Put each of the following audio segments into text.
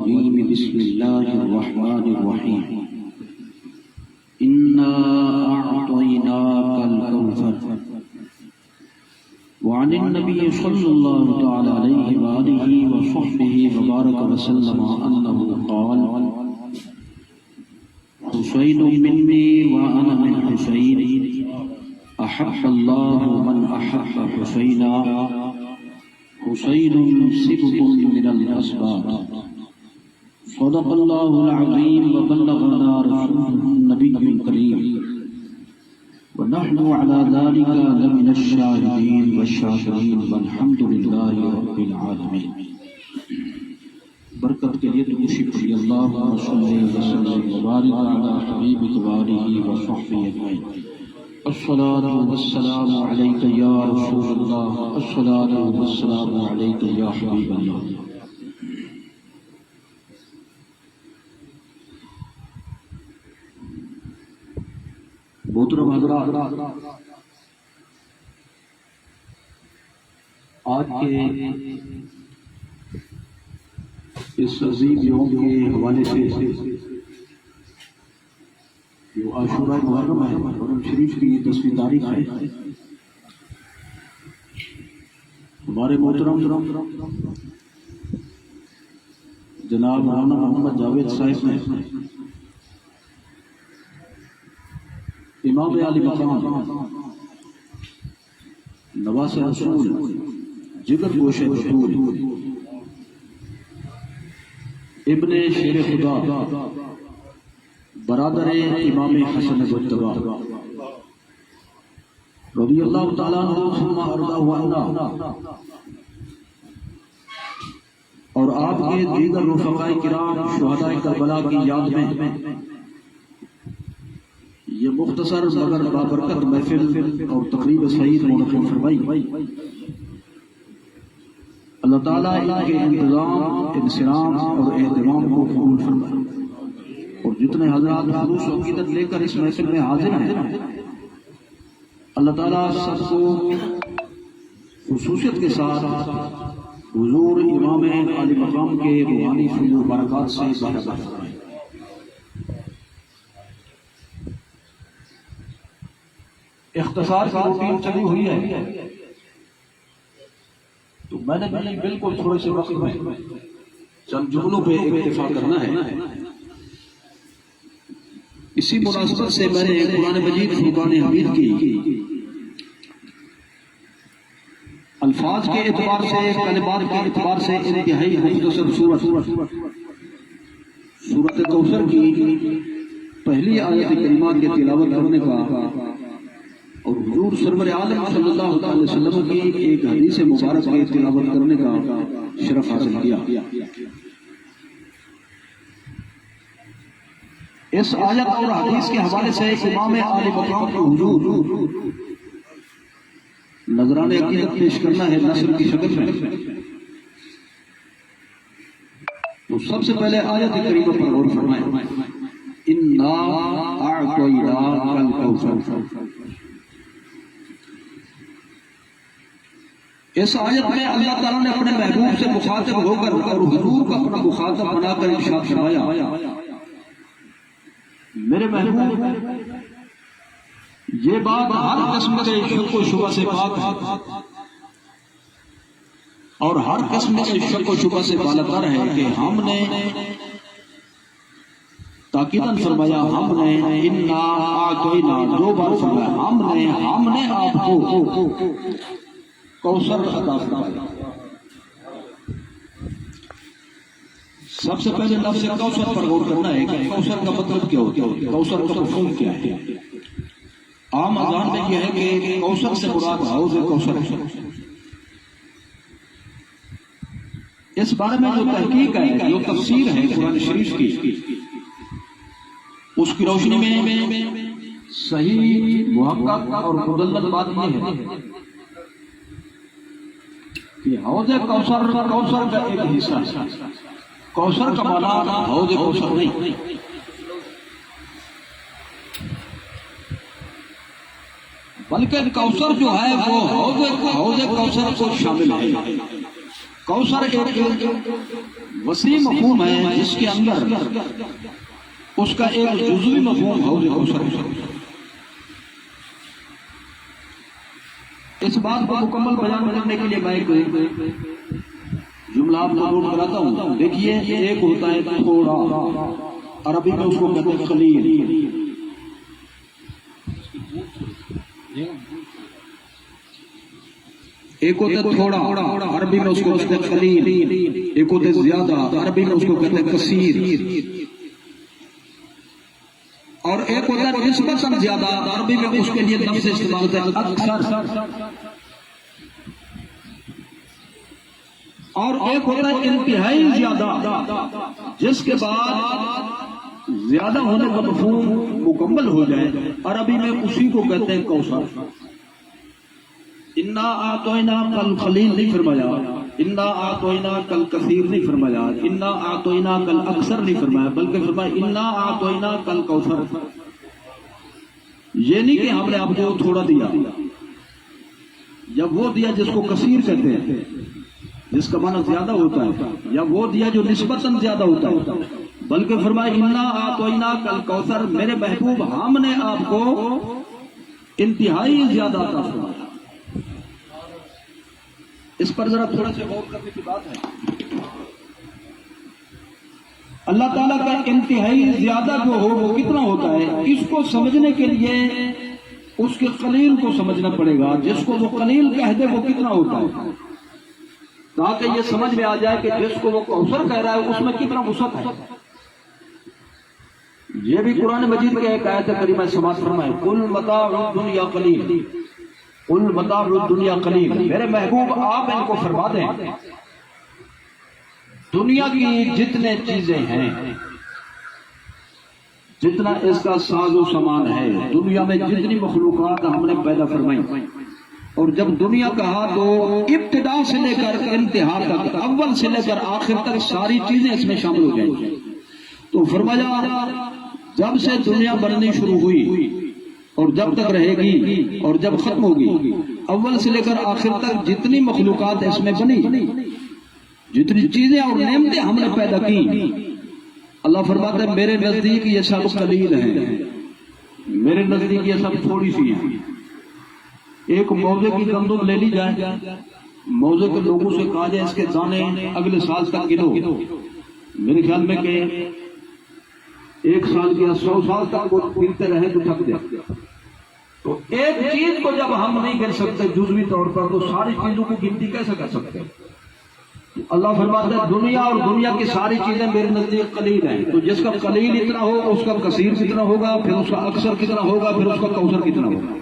الرجيم بسم الله الرحمن الرحيم إنا أعطيناك الكوثر وعن النبي صلى الله تعالى عليه وآله وصحبه وبارك وسلم أنه قال حسين مني وأنا من حسين أحب الله من أحب حسينا حسين سبط من الأسباط صدق الله العظيم وبلغنا رسوله النبي الكريم ونحن على ذلك لمن الشاهدين والشاكرين والحمد لله رب العالمين. برکت کے لیے دوشی پڑھی اللہم صلی وسلم وبارک علی حبیبک وآلہ وصحبہ اجمعین. الصلاة والسلام علیک یا رسول اللہ، الصلاة والسلام علیک یا حبیب اللہ. محترم حضرات، آج کے اس عظیم یوم کے حوالے سے جو عاشوراء محرم ہے، محرم شریف کی 10ویں تاریخ ہے، ہمارے محترم جناب مولانا محمد جاوید صاحب نے امام علی مقام نواس رسول جگر گوش بطول ابن شیر خدا برادر امام حسن مجتبی رضی اللہ تعالیٰ عنہ ثم ارضاہ عنہ اور آپ کے دیگر رفقاء کرام شہداء کربلا کی یاد میں یہ مختصر مگر بابرکت محفل اور تقریب سعید منعقد فرمائی. اللہ تعالیٰ ان کے انتظام، انصرام اور اہتمام کو قبول فرمائے، اور جتنے حضرات خلوص و عقیدت لے کر اس محفل میں حاضر ہیں اللہ تعالیٰ سب کو خصوصیت کے ساتھ حضور امام علی مقام کے روحانی فیض و برکات سے بہرہ فرمائے. اختصار کی روٹین چلی ہوئی ہے تو میں نے بالکل تھوڑے سے وقت میں چند جملوں پہ اکتفا کرنا ہے. اسی مناسبت سے میں نے قرآن مجید فرقان حمید کی الفاظ کے اعتبار سے، کلمات کے اعتبار سے انتہائی مختصر سورۃ کوثر کی پہلی آیت کریمہ کی تلاوت کرنے کا اور حضور سرور عالم صلی اللہ علیہ وسلم کی ایک حدیث مبارک کی تلاوت کرنے کا شرف حاصل کیا. اس آیت اور حدیث کے حوالے سے امام علی مقام کے حضور نذران عقیدت پیش کرنا ہے نثر کی شکل میں. تو سب سے پہلے آیت کریمہ پر غور فرمائیں. انا اعطیناک الکوثر. اس آیت میں اللہ تعالیٰ نے اپنے محبوب سے مخاطب ہو کر اور حضور کو اپنا مخاطب بنا کر ارشاد فرمایا، میرے محبوب یہ بات ہر قسم کے شک و شبہ سے پاک ہے اور ہر قسم کے شک و شبہ سے بالاتر ہے کہ ہم نے تاکیداً فرمایا، ہم نے انا اعطینا، دو بار فرمایا ہم نے آپ کو کوثر عطا فرمایا. سب سے پہلے لفظ کوثر پر غور کرنا ہے کہ کوثر کا مطلب کیا ہوتا ہے، کوثر کا مفہوم کیا ہے. عام اذان میں یہ ہے کہ کوثر سے مراد حوض کوثر ہے. اس بارے میں جو تحقیق ہے، جو تفسیر ہے قرآن شریف کی، اس کی روشنی میں صحیح محقق اور مدلل بات یہ ہے کہ حوض کوثر کا ایک حصہ، کوثر کا معنی حوض کوثر نہیں، بلکہ کوثر جو ہے وہ حوض کوثر کو شامل ہے. کوثر ایک وسیع مفہوم ہے جس کے اندر اس کا ایک جزوی مفہوم حوض کوثر ہے۔ اس بات کو مکمل بیان کرنے کے لیے میں ایک جملہ آپ کو نوٹ کراتا ہوں۔ دیکھیے، ایک ہوتا ہے تھوڑا، عربی میں اس کو کہتے ہیں قلیل۔ ایک ہوتا ہے تھوڑا، عربی میں اس کو کہتے ہیں قلیل۔ ایک ہوتا ہے زیادہ، عربی میں اس کو کہتے ہیں کثیر۔ اور ایک ہوتا ہے نسبتاً زیادہ، عربی میں اس کے لیے لفظ استعمال ہوتا ہے اکثر۔ اور ایک ہوتا ہے انتہائی زیادہ، جس کے بعد زیادہ ہونے کا مفہوم مکمل ہو جائے، عربی میں اسی کو کہتے ہیں کوثر۔ انا اعطینا کل قلیل نہیں فرمایا، انا اعطینا کل کثیر نہیں فرمایا، انا اعطینا کل اکثر نہیں فرمایا، بلکہ فرمایا انا اعطینا کل کوثر۔ یہ نہیں کہ ہم نے آپ کو تھوڑا دیا، یا وہ دیا جس کو کثیر کہتے ہیں، جس کا معنی زیادہ ہوتا ہے، یا وہ دیا جو نسبتاً زیادہ ہوتا ہے، بلکہ فرمایا انا اعطینا کل کوثر، میرے محبوب ہم نے آپ کو انتہائی زیادہ عطا فرمایا۔ اس پر ذرا تھوڑا سا غور کرنے کی بات ہے۔ اللہ تعالیٰ کا انتہائی زیادہ جو ہو وہ کتنا ہوتا ہے، اس کو سمجھنے کے لیے اس کے قلیل کو سمجھنا پڑے گا۔ جس کو وہ قلیل کہہ دے وہ کتنا ہوتا ہے، تاکہ یہ سمجھ میں آ جائے کہ جس کو وہ کوثر کہہ رہا ہے اس میں کتنا وسعت ہے۔ یہ بھی قرآن مجید کے ایک آیت کریمہ سماعت فرمائے، قل متاع الدنیا قلیل، قل متاع الدنیا قلیل، میرے محبوب آپ ان کو فرما دیں دنیا کی جتنے چیزیں ہیں، جتنا اس کا ساز و سامان ہے، دنیا میں جتنی مخلوقات ہم نے پیدا فرمائی، اور جب دنیا کہا تو ابتدا سے لے کر انتہا تک، اول سے لے کر آخر تک ساری چیزیں اس میں شامل ہو جائیں گی۔ تو فرمایا جب سے دنیا بننی شروع ہوئی اور جب تک رہے گی اور جب ختم ہوگی، اول سے لے کر آخر تک جتنی مخلوقات اس میں بنی، جتنی چیزیں اور نعمتیں ہم نے پیدا کی، اللہ فرماتا ہے میرے نزدیک یہ سب قلیل ہیں، میرے نزدیک یہ سب تھوڑی سی ہیں۔ ایک موزے کی گندم لے لی جائے، موزے کے لوگوں سے کہا جائے اس کے دانے اگلے سال تک گنو، میرے خیال میں کہ ایک سال یا 100 سال تک وہ گنتے رہے تو تھک جائے۔ تو ایک چیز کو جب ہم نہیں گر سکتے جزوی طور پر، تو ساری چیزوں کی گنتی کیسے کر سکتے؟ اللہ فرماتا ہے دنیا اور دنیا کی ساری چیزیں میرے نزدیک قلیل ہیں۔ تو جس کا قلیل اتنا ہو اس کا کثیر کتنا ہوگا، پھر اس کا اکثر کتنا ہوگا، پھر اس کا کوثر کتنا ہوگا۔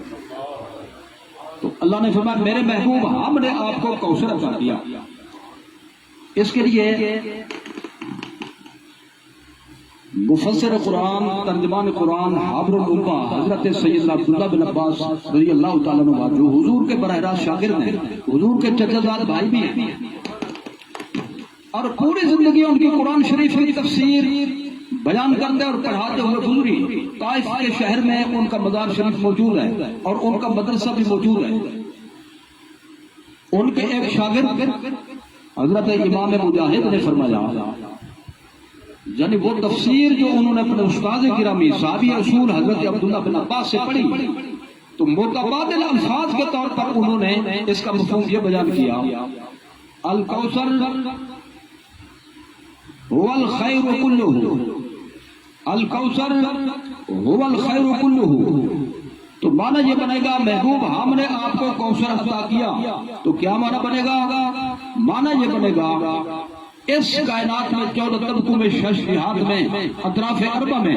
تو اللہ نے فرمایا میرے محبوب ہم نے آپ کو کوثر عطا کیا۔ اس کے لیے مفسر قرآن، ترجمان قرآن، حبر الامہ حضرت سیدنا عبداللہ بن عباس رضی اللہ تعالیٰ عنہ، جو حضور کے براہ راست شاگرد ہیں، حضور کے چچا زاد بھائی بھی ہیں، اور پوری زندگی ان کی قرآن شریف کی تفسیر بیان کرتے اور پڑھاتے ہوئے گزری۔ طائف کے شہر میں ان کا مزار شریف موجود ہے اور ان کا مدرسہ بھی موجود ہے۔ ان کے ایک شاگرد حضرت امام مجاہد نے فرمایا، یعنی وہ تفسیر جو انہوں نے اپنے استاد گرامی صحابی رسول حضرت عبداللہ بن عباس سے پڑھی، تو متبادل الفاظ کے طور پر انہوں نے اس کا مفہوم یہ بیان کیا، الکوثر هو الخیر کلہ، الکوثر هو الخیر کلہ۔ تو معنی یہ بنے گا محبوب ہم نے آپ کو کوثر عطا کیا، تو کیا معنی بنے گا؟ معنی یہ بنے گا اس کائنات میں 14 طبقوں میں، 6 جہات میں، اطراف اربع میں،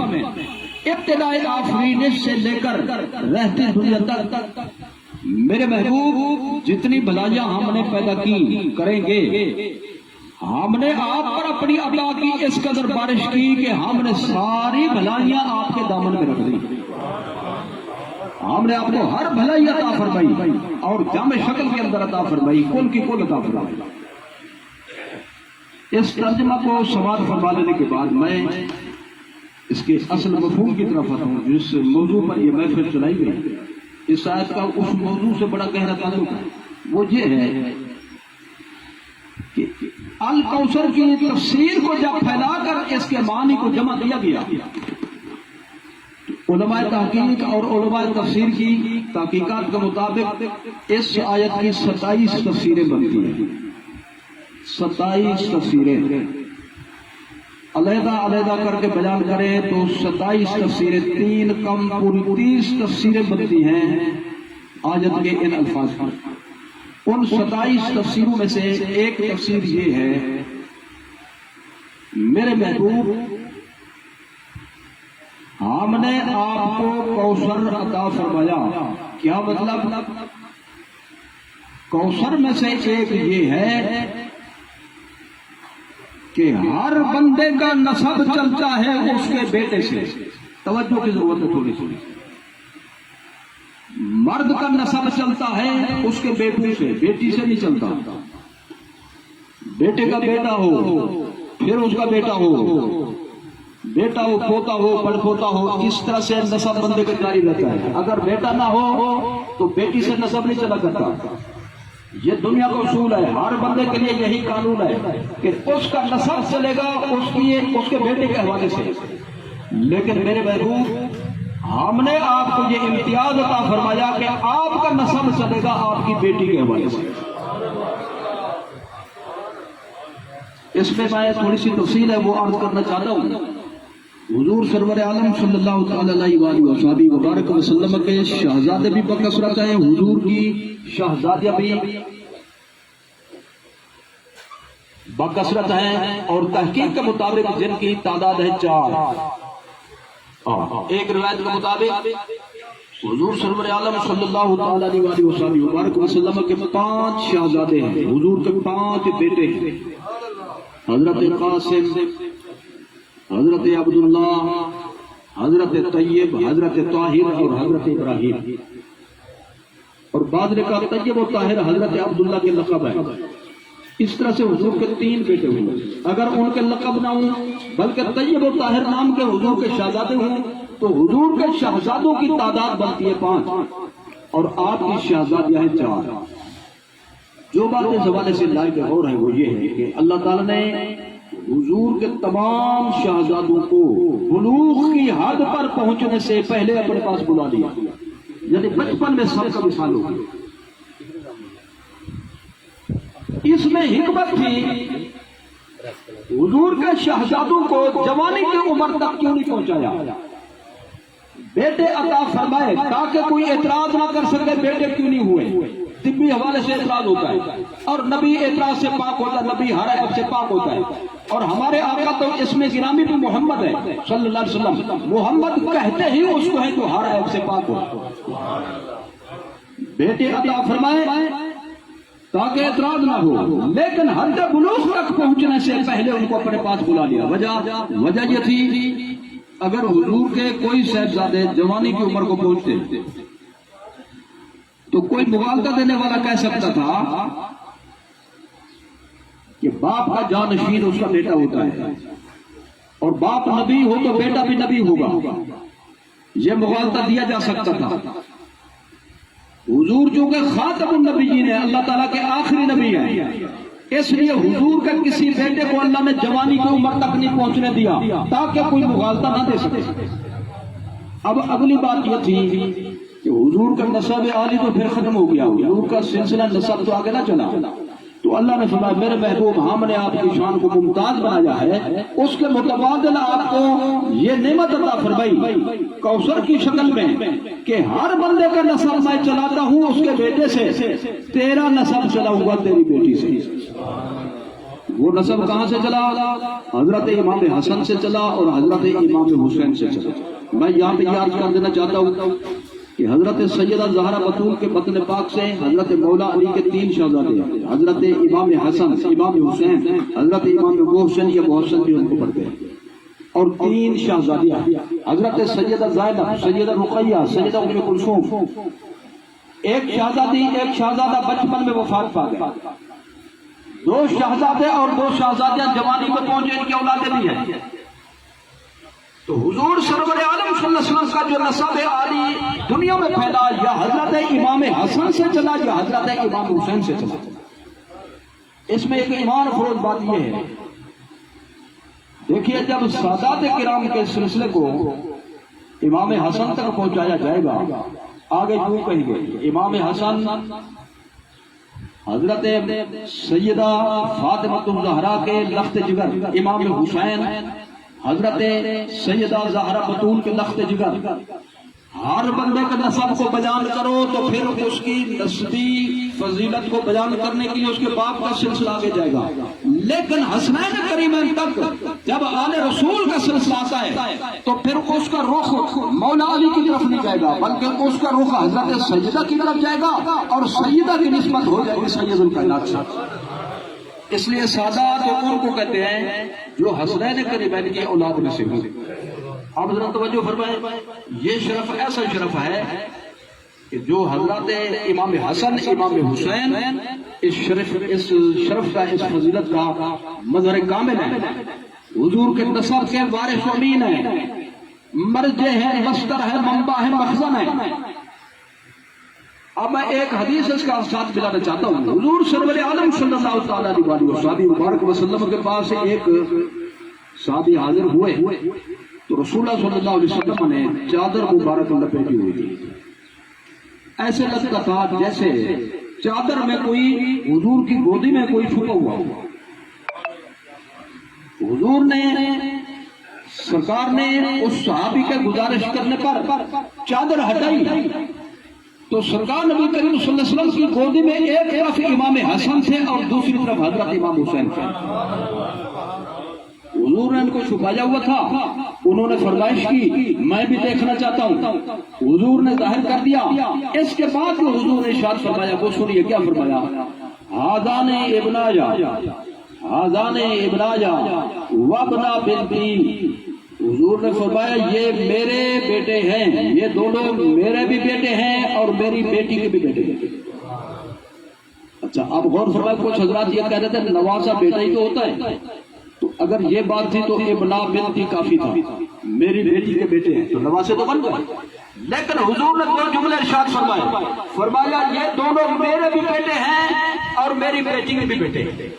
ابتدائی آفرینش سے لے کر رہتی دنیا تک میرے محبوب جتنی بھلائیاں ہم نے پیدا کی کریں گے، ہم نے آپ پر اپنی عطا کی اس قدر بارش کی کہ ہم نے ساری بھلائیاں آپ کے دامن میں رکھ دی۔ ہم نے آپ کو ہر بھلائی عطا فرمائی اور جامع شکل کے اندر عطا فرمائی، کل کی کل عطا فرمائی۔ اس ترجمہ کو سماعت فرما لینے کے بعد میں اس کے اصل مفہوم کی طرف آتا ہوں، جس موضوع پر یہ محفل چلائی گئی۔ اس آیت کا اس موضوع سے بڑا گہرا تعلق ہے، وہ یہ ہے کہ الکوثر کی تفسیر کو جب پھیلا کر اس کے معنی کو جمع دیا گیا، علماء تحقیق اور علماء تفسیر کی تحقیقات کے مطابق اس آیت کی 27 تفسیریں بنتی ہیں۔ 27 تفسیریں علیحدہ علیحدہ کر کے بیان کریں تو 27 تفسیریں، 3 کم پوری 30 تفسیریں بنتی ہیں آیت کے ان الفاظ پر۔ ان 27 تفسیروں میں سے ایک تفسیر یہ ہے، میرے محبوب ہم نے آپ کو کوثر عطا فرمایا۔ کیا مطلب؟ کوثر میں سے ایک یہ ہے کہ ہر بندے کا نسب چلتا ہے اس کے بیٹے سے۔ توجہ کی ضرورت ہے تھوڑی سی۔ مرد کا نسب چلتا ہے اس کے بیٹے سے، بیٹی سے نہیں چلتا۔ بیٹے کا بیٹا ہو، پھر اس کا بیٹا ہو، بیٹا ہو، پوتا ہو، پڑ پوتا ہو، اس طرح سے نسب بندے کا جاری رہتا ہے۔ اگر بیٹا نہ ہو تو بیٹی سے نسب نہیں چلا کرتا۔ یہ دنیا کا اصول ہے، ہر بندے کے لیے یہی قانون ہے کہ اس کا نسب چلے گا اس کے بیٹے کے حوالے سے۔ لیکن میرے محبوب ہم نے آپ کو یہ امتیاز عطا فرمایا کہ آپ کا نسب چلے گا آپ کی بیٹی کے حوالے سے۔ اس میں میں تھوڑی سی تفصیل ہے وہ عرض کرنا چاہتا ہوں۔ حضور سرور عالم صلی اللہ تعالی علیہ وآلہ وصحبہ وبارک وسلم کے شہزادے بھی بکثرت ہیں، حضور کی شہزادیاں بھی بکثرت ہیں، اور تحقیق کے مطابق جن کی تعداد ہے 4۔ ایک روایت کے مطابق حضور سرور عالم صلی اللہ تعالی علیہ وآلہ وصحبہ وبارک وسلم کے 5 شہزادے ہیں، حضور کے 5 بیٹے ہیں، حضرت قاسم، حضرت عبداللہ، حضرت طیب، حضرت طاہر اور حضرت ابراہیم۔ اور بعض نے کہا طیب اور طاہر حضرت عبداللہ کے لقب ہے۔ اس طرح سے حضور کے 3 بیٹے ہوئے۔ اگر ان کے لقب نہ ہوں بلکہ طیب اور طاہر نام کے حضور کے شہزادے ہوں تو حضور کے شہزادوں کی تعداد بنتی ہے 5 اور آپ کی شہزادیاں ہیں 4۔ جو بات اس حوالے سے لائق غور ہے وہ یہ ہے کہ اللہ تعالیٰ نے حضور کے تمام شہزادوں کو بلوغ کی حد پر پہنچنے سے پہلے اپنے پاس بلا لیا، یعنی بچپن میں سب کا مثال ہو گیا۔ اس میں حکمت تھی، حضور کے شہزادوں کو جوانی کی عمر تک کیوں نہیں پہنچایا؟ بیٹے عطا فرمائے تاکہ کوئی اعتراض نہ کر سکے بیٹے کیوں نہیں ہوئے۔ طبی حوالے سے اعتراض ہوتا ہے اور نبی اعتراض سے پاک ہوتا ہے، نبی ہر عیب سے پاک ہوتا ہے، اور ہمارے آقا تو اس میں گرامی بھی محمد ہے صلی اللہ علیہ وسلم، محمد کہتے ہی اس کو ہے جو ہر عیب سے پاک ہو۔ بیٹے عطا فرمائے تاکہ اعتراض نہ ہو، لیکن حد بلوغ تک پہنچنے سے پہلے ان کو اپنے پاس بلا لیا۔ وجہ یہ تھی اگر حضور کے کوئی صاحبزادے جوانی کی عمر کو پہنچتے تو کوئی مغالطہ دینے والا کہہ سکتا تھا کہ باپ کا جانشین اس کا بیٹا ہوتا ہے، اور باپ نبی ہو تو بیٹا بھی نبی ہوگا، یہ مغالطہ دیا جا سکتا تھا۔ حضور جو کہ خاتم النبیین ہے، اللہ تعالیٰ کے آخری نبی ہیں، اس لیے حضور کے کسی بیٹے کو اللہ نے جوانی کی عمر تک نہیں پہنچنے دیا تاکہ کوئی مغالطہ نہ دے سکے۔ اب اگلی بات یہ تھی کہ حضور کا نسب عالی تو پھر ختم ہو گیا، حضور کا سلسلہ نسب تو آگے نہ چلا، تو اللہ نے فرمایا میرے محبوب ہم نے آپ کی شان کو ممتاز بنایا ہے، اس کے متبادل آپ کو یہ نعمت عطا فرمائی کوثر کی شکل میں کہ ہر بندے کا نسب میں چلاتا ہوں اس کے بیٹے سے، تیرا نسب چلا ہوا تیری بیٹی سے۔ وہ نسب کہاں سے چلا؟ حضرت امام حسن سے چلا اور حضرت امام حسین سے چلا۔ میں یہاں پہ یاد کر دینا چاہتا ہوں کہ حضرت سیدہ زہرا بطول کے بطن پاک سے حضرت مولا علی کے 3 شہزادے ہیں، حضرت امام حسن، امام حسین، حضرت امام محسن یا محسن بھی ان کو پڑھتے ہیں، اور 3 شہزادیاں حضرت سیدہ زینب، سیدہ رقیہ، سیدہ ام کلثوم۔ ایک شہزادہ بچپن میں وفات پا گیا، 2 شہزادے اور 2 شہزادیاں جوانی میں پہنچے، ان کی اولادیں بھی ہیں۔ تو حضور سرور عالم صلی اللہ علیہ وسلم کا جو نسب عالی دنیا میں پھیلا یا حضرت امام حسن سے چلا یا حضرت امام حسین سے چلا۔ اس میں ایک ایمان افروز بات یہ ہے، دیکھیے جب سادات کرام کے سلسلے کو امام حسن تک پہنچایا جائے گا، آگے یوں کہیں گے امام حسن حضرت سیدہ فاطمہ الزہرا کے لخت جگر، امام حسین حضرت سیدہ زہرا بطول کے لخت جگر، ہر بندے کے نسب کو بیان کرو تو پھر اس کی نسبی فضیلت کو بیان کرنے کے لیے اس کے باپ کا سلسلہ آگے جائے گا، لیکن حسنین کریمین تک جب آل رسول کا سلسلہ آتا ہے تو پھر اس کا رخ مولا علی کی طرف نہیں جائے گا، بلکہ اس کا رخ حضرت سیدہ کی طرف جائے گا اور سیدہ کی نسبت ہو جائے گی سید الکائنات سے۔ اس لیے سادات ان کو کہتے ہیں جو حسنین کریمین کی اولاد میں سے ہو۔ آپ ذرا توجہ فرمائیں، یہ شرف ایسا شرف ہے کہ جو حضرات امام حسن امام حسین اس شرف کا اس فضیلت کا مظہر کامل ہے، حضور کے نسب کے وارث و امین ہیں، مرجع ہے، مصدر ہے، منبع ہے، مخزن ہے۔ اب میں ایک حدیث اس کا ساتھ ملانا چاہتا ہوں۔ حضور سرور عالم صلی اللہ تعالیٰ علیہ وسلم وسلم کے پاس ایک صحابی حاضر ہوئے تو رسول اللہ صلی اللہ علیہ وسلم نے چادر مبارک لپیٹی ہوئی تھی، ایسے لگتا تھا جیسے چادر میں کوئی حضور کی گودی میں کوئی چھپا ہوا ہو۔ حضور نے سرکار نے اس صحابی کے گزارش کرنے پر چادر ہٹائی تو سرکار نبی کریم صلی اللہ علیہ وسلم کی گودی میں ایک طرف امام حسن تھے اور دوسری طرف حضرت امام حسین تھے۔ حضور نے ان کو چھپایا ہوا تھا، انہوں نے فرمائش کی میں بھی دیکھنا چاہتا ہوں، حضور نے ظاہر کر دیا۔ اس کے بعد جو حضور نے ارشاد فرمایا وہ سنیے کیا فرمایا، ہذان ابنایا ہذان ابنایا وابنا بنتی، حضور نے فرمایا یہ میرے بیٹے ہیں، یہ دونوں میرے بھی بیٹے ہیں اور میری بیٹی کے بھی بیٹے ہیں۔ اچھا آپ غور فرمائے، کچھ حضرات یہ کہہ رہے تھے نواسا بیٹا ہی تو ہوتا ہے، تو اگر یہ بات تھی تو ابنا بنتی کافی تھا، میری بیٹی کے بیٹے ہیں تو نواسے تو بن گئے، لیکن حضور نے دو جملے ارشاد فرمایا یہ دونوں میرے بھی بیٹے ہیں اور میری بیٹی کے بھی بیٹے ہیں۔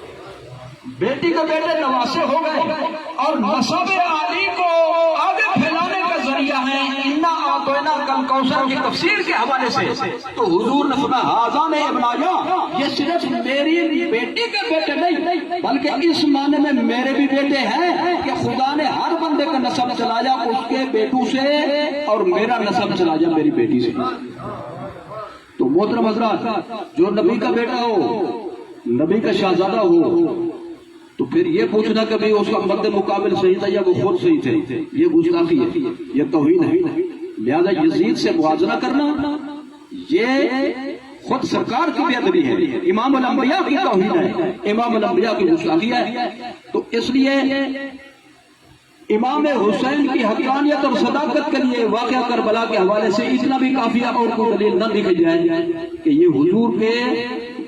بیٹی کے بیٹے نواسے ہو گئے اور نسب علی کو آگے پھیلانے کا ذریعہ ہے انا اعطینا کل کوثر کی تفسیر کے حوالے سے۔ تو حضور نے فرمایا ہذان ابنایا، یہ صرف میری بیٹی کے بیٹے نہیں بلکہ اس معنی میں میرے بھی بیٹے ہیں کہ خدا نے ہر بندے کا نسب چلایا اس کے بیٹوں سے اور میرا نسب چلایا میری بیٹی سے۔ تو محترم حضرات، جو نبی کا بیٹا ہو، نبی کا شہزادہ ہو، تو پھر یہ پوچھنا کہ بھئی اس کا مرد مقابل صحیح تھا یا وہ خود صحیح تھے، یہ گستاخی ہے، یہ توہین ہے۔ لہذا یزید سے موازنہ کرنا یہ خود سرکار کی بے ادبی ہے، امام الانبیاء کی توہین ہے، امام الانبیاء کی گستاخی ہے۔ تو اس لیے امام حسین کی حقانیت اور صداقت کے لیے واقعہ کربلا کے حوالے سے اتنا بھی کافی اور کوئی دلیل نہ دی جائے کہ یہ حضور کے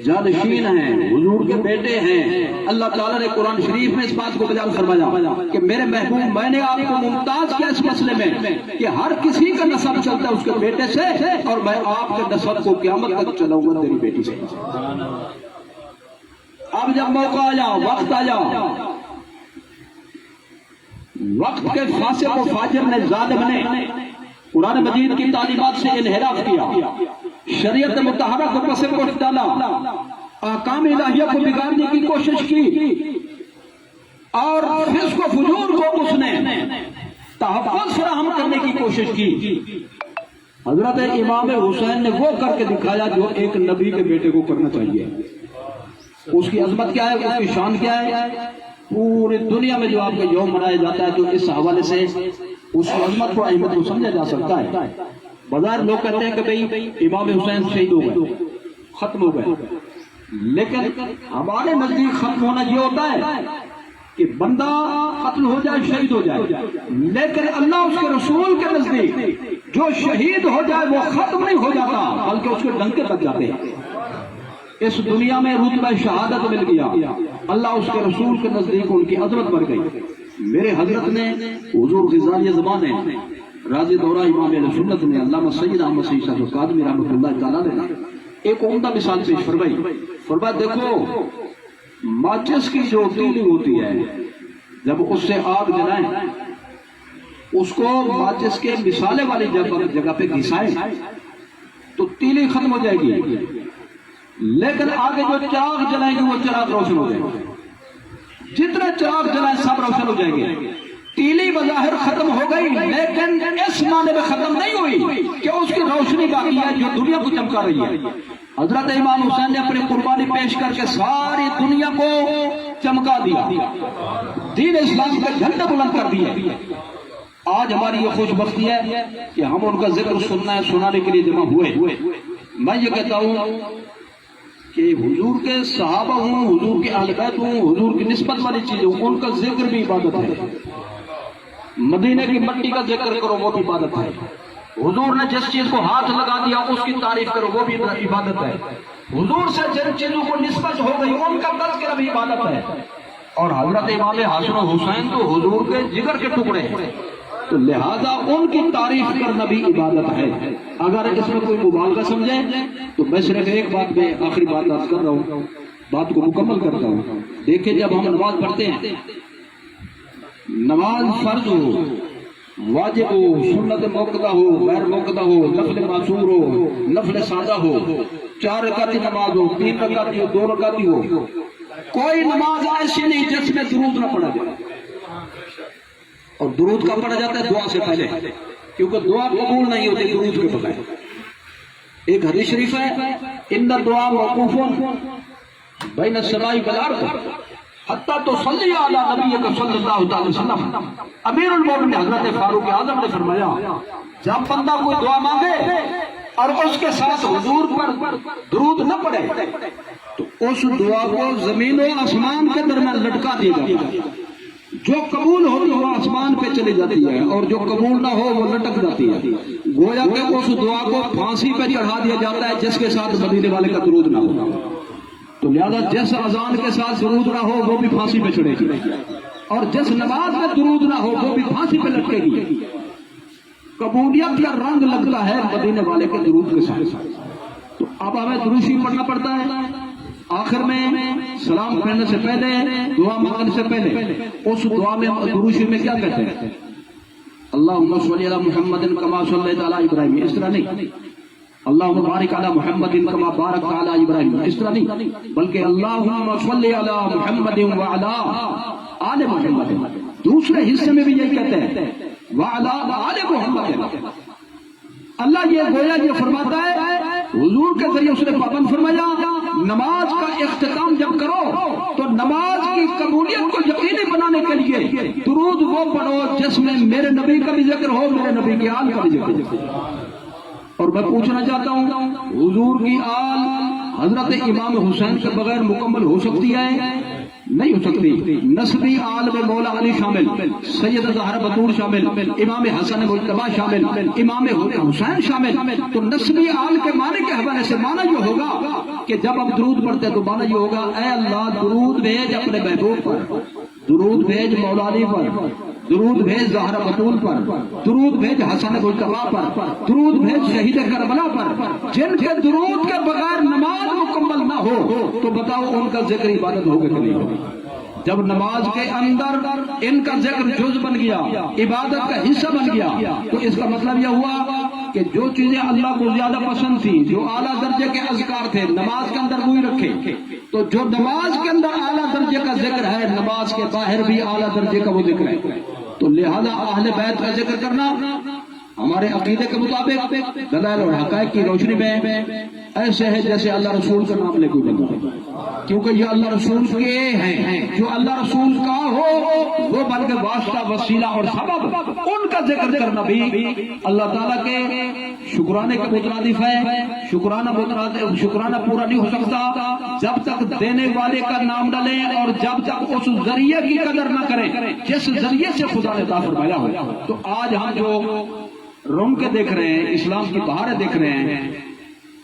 جانشین ہیں، حضور کے بیٹے ہیں۔ اللہ تعالیٰ نے قرآن شریف میں اس بات کو بیان فرمایا کہ میرے محبوب میں نے آپ کو ممتاز کیا اس مسئلے میں کہ ہر کسی کا نسب چلتا ہے اس کے بیٹے سے اور میں آپ کے نسب کو قیامت تک چلاؤں گا تیری بیٹی سے۔ اب جب موقع آیا، وقت آیا، وقت کے فاسق و فاجر نے، ظالم نے قرآن مجید کی تعلیمات سے انحراف کیا، شریعت مطہرہ کو پس پش ڈالا، احکام الہیہ کو بگاڑنے کی کوشش کی اور فسق و فجور کو اس نے تحفظ فراہم کرنے کی کوشش کی۔ حضرت امام حسین نے وہ کر کے دکھایا جو ایک نبی کے بیٹے کو کرنا چاہیے۔ اس کی عظمت کیا ہے، اس کی شان کیا ہے؟ پوری دنیا میں جو آپ کا یوم منایا جاتا ہے تو اس حوالے سے اس کی عظمت کو، اہمیت کو سمجھا جا سکتا ہے۔ بظاہر لوگ کہتے ہیں کہ بھئی امام حسین شہید ہو گئے، ختم ہو گئے، لیکن ہمارے نزدیک ختم ہونا یہ ہوتا ہے کہ بندہ قتل ہو جائے، شہید ہو جائے، لیکن اللہ اس کے رسول کے نزدیک جو شہید ہو جائے وہ ختم نہیں ہو جاتا بلکہ اس کے ڈنکے لگ جاتے ہیں۔ اس دنیا میں رتبہ شہادت مل گیا، اللہ اس کے رسول کے نزدیک ان کی عظمت بڑھ گئی۔ میرے حضرت نے حضور غزالی زبان ہے، راضی دورہ امام اہل سنت نے، علامہ سید احمد سید شاہ قادمی رحمۃ اللہ تعالیٰ نے ایک عمدہ مثال پیش فرمائی۔ فرمایا دیکھو ماچس کی جو تیلی ہوتی ہے جب اس سے آگ جلائیں اس کو ماچس کے مثالے والی جگہ پہ گھسائیں تو تیلی ختم ہو جائے گی، لیکن آگے جو چراغ جلائیں گے وہ چراغ روشن ہو جائے گا. جتنے چراغ جلائیں سب روشن ہو جائیں گے. تیلی بظاہر ختم ہو گئی لیکن اس معنی میں ختم نہیں ہوئی کہ اس کی روشنی باقی ہے جو دنیا کو چمکا رہی ہے. حضرت امام حسین نے اپنی قربانی پیش کر کے ساری دنیا کو چمکا دیا، دین اسلام کے جھنڈے بلند کر دیے. آج ہماری یہ خوش بختی ہے کہ ہم ان کا ذکر سنانے کے لیے جمع ہوئے. میں یہ کہتا ہوں کہ حضور کے صحابہ ہوں، حضور کے اہل بیت ہوں، حضور کی نسبت والی چیزیں ہوں، ان کا ذکر بھی عبادت ہے. مدینے کی مٹی کا ذکر کرو وہ بھی عبادت ہے. حضور نے جس چیز کو ہاتھ لگا دیا اس کی تعریف کرو وہ بھی عبادت ہے. حضور سے جن چیزوں کو نسبت ہو گئی ان کا تذکرہ بھی عبادت ہے. اور حضرت امام حسن و حسین تو حضور کے جگر کے ٹکڑے ہیں، تو لہذا ان کی تعریف کرنا بھی عبادت ہے. اگر اس میں کوئی مبالغہ سمجھے تو میں صرف ایک بات پہ آخری بات عرض کر رہا ہوں، بات کو مکمل کرتا ہوں. دیکھیں جب ہم نماز پڑھتے ہیں، نماز فرض ہو، واجب ہو، سنت موقدہ ہو، غیر موقدہ ہو، نفل معصور ہو، نفل سادہ ہو، 4 رکعتی نماز ہو، 3 رکعتی ہو، 2 رکعتی ہو، کوئی نماز ایسی نہیں جس میں درود نہ پڑھا جائے. اور درود کا پڑھا جاتا ہے دعا سے پہلے، کیونکہ دعا قبول نہیں ہوتی درود کے بغیر. ایک حدیث شریف ہے ان الدعاء موقوف بین السماء والارض حتی تصلی علی نبیک صلی اللہ علیہ وسلم. امیر المومنین حضرت فاروق اعظم نے فرمایا جب بندہ کوئی دعا مانگے اور اس کے ساتھ حضور پر درود نہ پڑے تو اس دعا کو زمین و آسمان کے درمیان لٹکا دیا جاتا ہے. جو قبول ہوتی وہ آسمان پہ چلی جاتی ہے اور جو قبول نہ ہو وہ لٹک جاتی ہے. گویا کہ اس دعا کو پھانسی پہ چڑھا دیا جاتا ہے جس کے ساتھ مدینے والے کا درود نہ ہو. تو لہذا جس اذان کے ساتھ درود نہ ہو وہ بھی پھانسی پہ چڑھے گی، اور جس نماز میں درود نہ ہو وہ بھی پھانسی پہ لٹکے گی. قبولیت کا رنگ لگتا ہے مدینے والے کے درود کے ساتھ. تو اب ہمیں درود شریف پڑھنا پڑتا ہے. آخر میں سلام پڑھنے سے پہلے، دعا مانگنے سے پہلے اس دعا میں درود شریف میں کیا کہتے ہیں؟ اللہم صلی علی محمد کما صلیت علی ابراہیم، اس طرح نہیں. اللہم بارک علی محمد کما بارکت علی ابراہیم، اس طرح نہیں، بلکہ اللہم صلی علی محمد وعلی آل محمد. دوسرے حصے میں بھی یہی کہتے ہیں وعلی آل محمد. اللہ یہ گویا یہ فرماتا ہے، حضور کے ذریعے اس نے پابند فرمایا نماز کا اختتام جب کرو تو نماز کی قبولیت کو یقینی بنانے کے لیے درود وہ پڑھو جس میں میرے نبی کا بھی ذکر ہو، میرے نبی کی آل کا بھی ذکر ہو. اور میں پوچھنا چاہتا ہوں حضور کی آل حضرت امام حسین کے بغیر مکمل ہو سکتی ہے؟ نہیں ہو سکتی. نسبی آل میں مولا علی شامل، سید زہرا بطول شامل، امام حسن مجتبی شامل، امام حسین شامل. تو نسبی آل کے معنی کے حوالے سے معنی یہ ہوگا کہ جب ہم درود پڑھتے ہیں تو معنی یہ ہوگا اے اللہ درود بھیج اپنے محبوب پر، درود بھیج مولا علی پر، درود بھیج زہرا بطول پر، درود بھیج حسن مجتبی پر، درود بھیج شہید کربلا پر. جن کے درود کے بغیر نماز مکمل نہ ہو تو بتاؤ ان کا ذکر عبادت ہوگا کہ نہیں ہوگا؟ جب نماز کے اندر ان کا ذکر جز بن گیا، عبادت کا حصہ بن گیا، تو اس کا مطلب یہ ہوا کہ جو چیزیں اللہ کو زیادہ پسند تھی، جو اعلیٰ درجے کے اذکار تھے، نماز کے اندر وہی رکھے. تو جو نماز کے اندر اعلیٰ درجے کا ذکر ہے نماز کے باہر بھی اعلیٰ درجے کا وہ ذکر ہے. تو لہذا اہل بیت کا ذکر کرنا ہمارے عقیدے کے مطابق دلائل اور حقائق کی روشنی میں ایسے ہے جیسے اللہ رسول کا نام لے کوئی بندہ، کیونکہ یہ اللہ رسول کے ہیں. جو اللہ رسول کا ہو وہ بلکہ واسطہ، وسیلہ اور سبب، ان کا ذکر کرنا بھی اللہ تعالیٰ کے شکرانے کا مترادف ہے. شکرانہ پورا نہیں ہو سکتا جب تک دینے والے کا نام نہ لیں اور جب تک اس ذریعے کی قدر نہ کریں جس ذریعے سے خدا نے عطا فرمایا ہو. تو آج ہم جو رونق کے دیکھ رہے ہیں، اسلام کی بہاریں دیکھ رہے ہیں،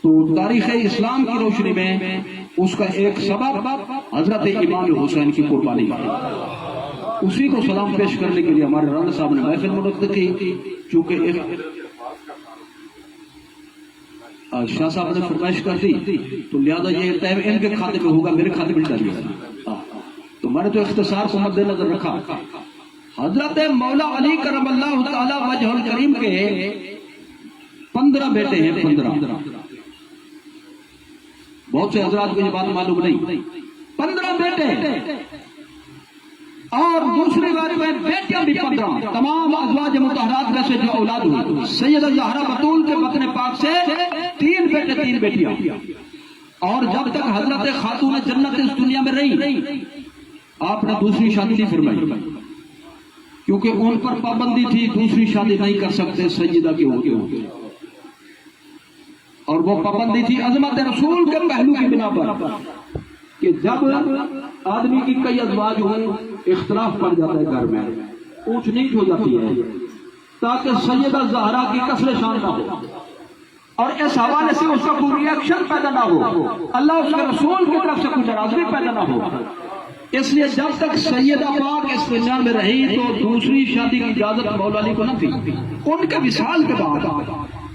تو تاریخ اسلام کی روشنی میں اس کا ایک سبب حضرت امام حسین کی قربانی ہے. اسی کو سلام پیش کرنے کے لیے ہمارے رانا صاحب نے محفل منعقد کی. چونکہ شاہ صاحب نے فرمائش کر دی تو لہذا یہ طے ان کے کھاتے میں ہوگا، میرے کھاتے میں ڈال دیا. ہمارے تو اختصار کو مد نظر رکھا. حضرت مولا علی کرم اللہ تعالی وجہ الکریم کے 15 بیٹے ہیں. 15. بہت سے حضرات کو یہ بات معلوم نہیں. 15 بیٹے اور دوسری بات میں بیٹیاں بھی 15. تمام ازواج مطہرات میں سے جو اولاد ہوئی سیدہ زہرا بطول کے بطن پاک سے 3 بیٹے 3 بیٹیاں. اور جب تک حضرت خاتون جنت اس دنیا میں رہی آپ نے دوسری شادی نہیں فرمائی، کیونکہ ان پر پابندی تھی دوسری شادی نہیں کر سکتے سیدہ کے ہوتے ہوتے، اور وہ پابندی تھی عظمت رسول کے پہلو کی بنا پر کہ جب آدمی کی کئی ازواج ہوں اختلاف پڑ جاتا ہے گھر میں، اونچ نیچ ہو جاتی ہے، تاکہ سیدہ زہرا کی کسر شان نہ ہو اور اس حوالے سے اس کا کوئی ری ایکشن پیدا نہ ہو، اللہ اس کے رسول کی طرف سے کوئی ناراضگی پیدا نہ ہو. اس لیے جب تک سیدہ پاک اس دنیا میں رہی تو دوسری شادی کی اجازت مولا علی کو نہ تھی. ان کے وصال کے بعد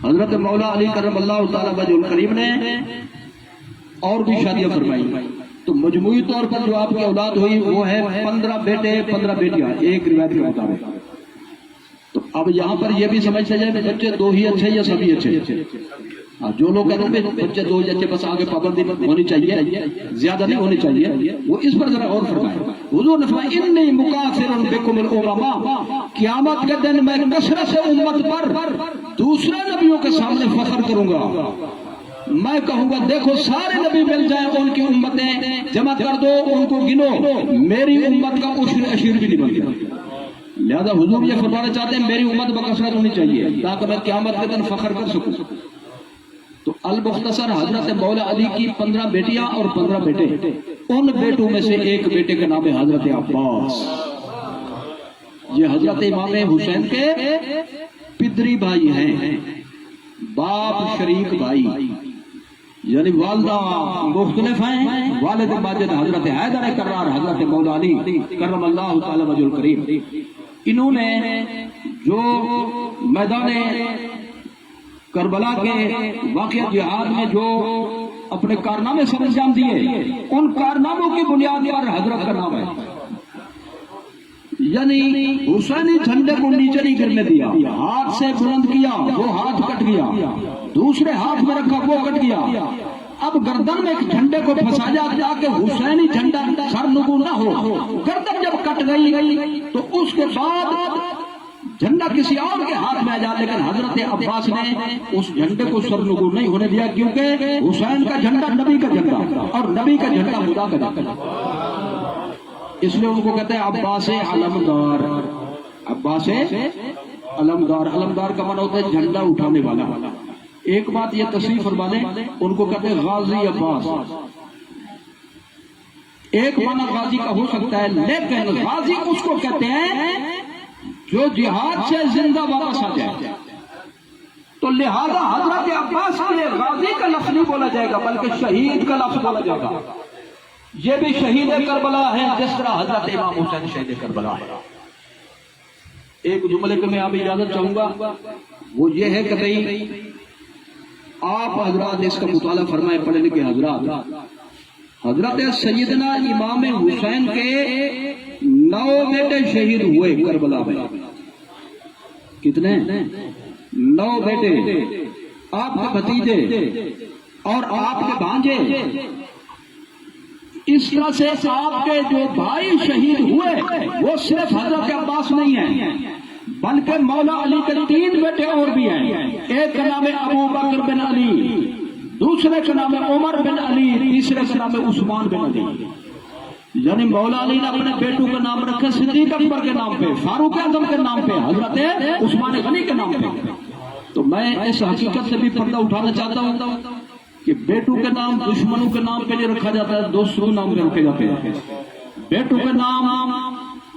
حضرت مولا علی کرم اللہ تعالی وجہ الکریم نے اور بھی شادیاں فرمائی. تو مجموعی طور پر جو آپ کی اولاد ہوئی وہ ہے 15 بیٹے 15 بیٹیاں ایک روایت کے مطابق. تو اب یہاں پر یہ بھی سمجھ چاہیے کہ بچے 2 ہی اچھے یا سبھی اچھے. جو لوگ کہتے ہیں بچے 2 ہی اچھے بس آگے پابندی ہونی چاہیے، زیادہ نہیں ہونی چاہیے، وہ اس پر ذرا اور فرمائے. حضور نے فرمایا انی مکافر بکم الامما، قیامت کے دن میں کثرت سے امت پر دوسرے نبیوں کے سامنے فخر کروں گا. میں کہوں گا دیکھو سارے نبی مل جائیں، ان کی امتیں جمع کر دو، ان کو گنو، میری امت کا عشر اشیر بھی نہیں بنتا. لہذا حضور یہ فرمانا چاہتے ہیں میری امت بکثرت ہونی چاہیے تاکہ میں قیامت کے دن فخر کر سکوں. تو المختصر حضرت مولا علی کی 15 بیٹیاں اور 15 بیٹے. ان بیٹوں میں سے ایک بیٹے کا نام ہے حضرت عباس. یہ حضرت امام حسین کے پدری بھائی ہیں، باپ شریک بھائی، یعنی والدہ مختلف ہیں. والد ماجد حضرت حیدر کرار حضرت مولا علی کرم اللہ تعالی وجہ الکریم. انہوں نے جو میدان کربلا کے واقعہ جہاد میں جو اپنے کارنامے سر انجام دیے، ان کارناموں کی بنیاد پر حضرت کا نام ہے. یعنی حسینی جھنڈے کو نیچے نہیں گرنے دیا، ہاتھ سے بلند کیا وہ ہاتھ کٹ گیا، دوسرے ہاتھ میں رکھا وہ کٹ گیا. اب گردن میں ایک جھنڈے کو پھنسایا تاکہ حسینی جھنڈا سر نگو نہ ہو. گردن جب کٹ گئی تو اس کے بعد جھنڈا کسی اور کے ہاتھ میں آ جا، لیکن حضرت عباس نے اس جھنڈے کو سر نگو نہیں ہونے دیا، کیونکہ حسین کا جھنڈا نبی کا جھنڈا اور نبی کا جھنڈا خدا کا جھنڈا. اس لیے ان کو کہتے ہیں عباس علمدار. عباس علمدار، علمدار کا معنی ہوتا ہے جھنڈا اٹھانے والا. ایک بات یہ تصریح فرما لیں، ان کو کہتے ہیں غازی عباس. ایک معنی غازی کا ہو سکتا ہے، لیکن غازی اس کو کہتے ہیں جو جہاد سے زندہ واپس آ جائے. تو لہذا حضرت عباس کے لیے غازی کا لفظ نہیں بولا جائے گا بلکہ شہید کا لفظ بولا جائے گا. یہ بھی شہید کربلا ہے جس طرح حضرت امام حسین شہید کربلا ہے. ایک جملے پہ میں آپ اجازت چاہوں گا، وہ یہ ہے کہ بھئی آپ حضرات اس کا مطالعہ فرمائے پڑھے لکھے حضرات. حضرت سیدنا امام حسین کے 9 بیٹے شہید ہوئے کربلا میں. کتنے؟ 9 بیٹے. آپ کے بھتیجے اور آپ کے بھانجے. اس طرح سے آپ کے جو بھائی شہید ہوئے وہ صرف حضرت عباس نہیں ہیں بلکہ مولا علی کے 3 بیٹے اور بھی ہیں. ایک کا نام ہے ابو بکر بن علی، دوسرے کا نام ہے عمر بن علی، تیسرے کا نام ہے عثمان بن علی. یعنی مولا علی نے اپنے بیٹوں کا نام رکھا صدیق اکبر کے نام پہ، فاروق اعظم کے نام پہ، حضرت عثمان غنی کے نام پہ. تو میں اس حقیقت سے بھی پردہ اٹھانا چاہتا ہوں کہ بیٹوں کے نام دشمنوں کے نام پہ نہیں رکھا جاتا ہے، دوستوں کے نام پہ رکھے جاتے ہیں. بیٹوں کے نام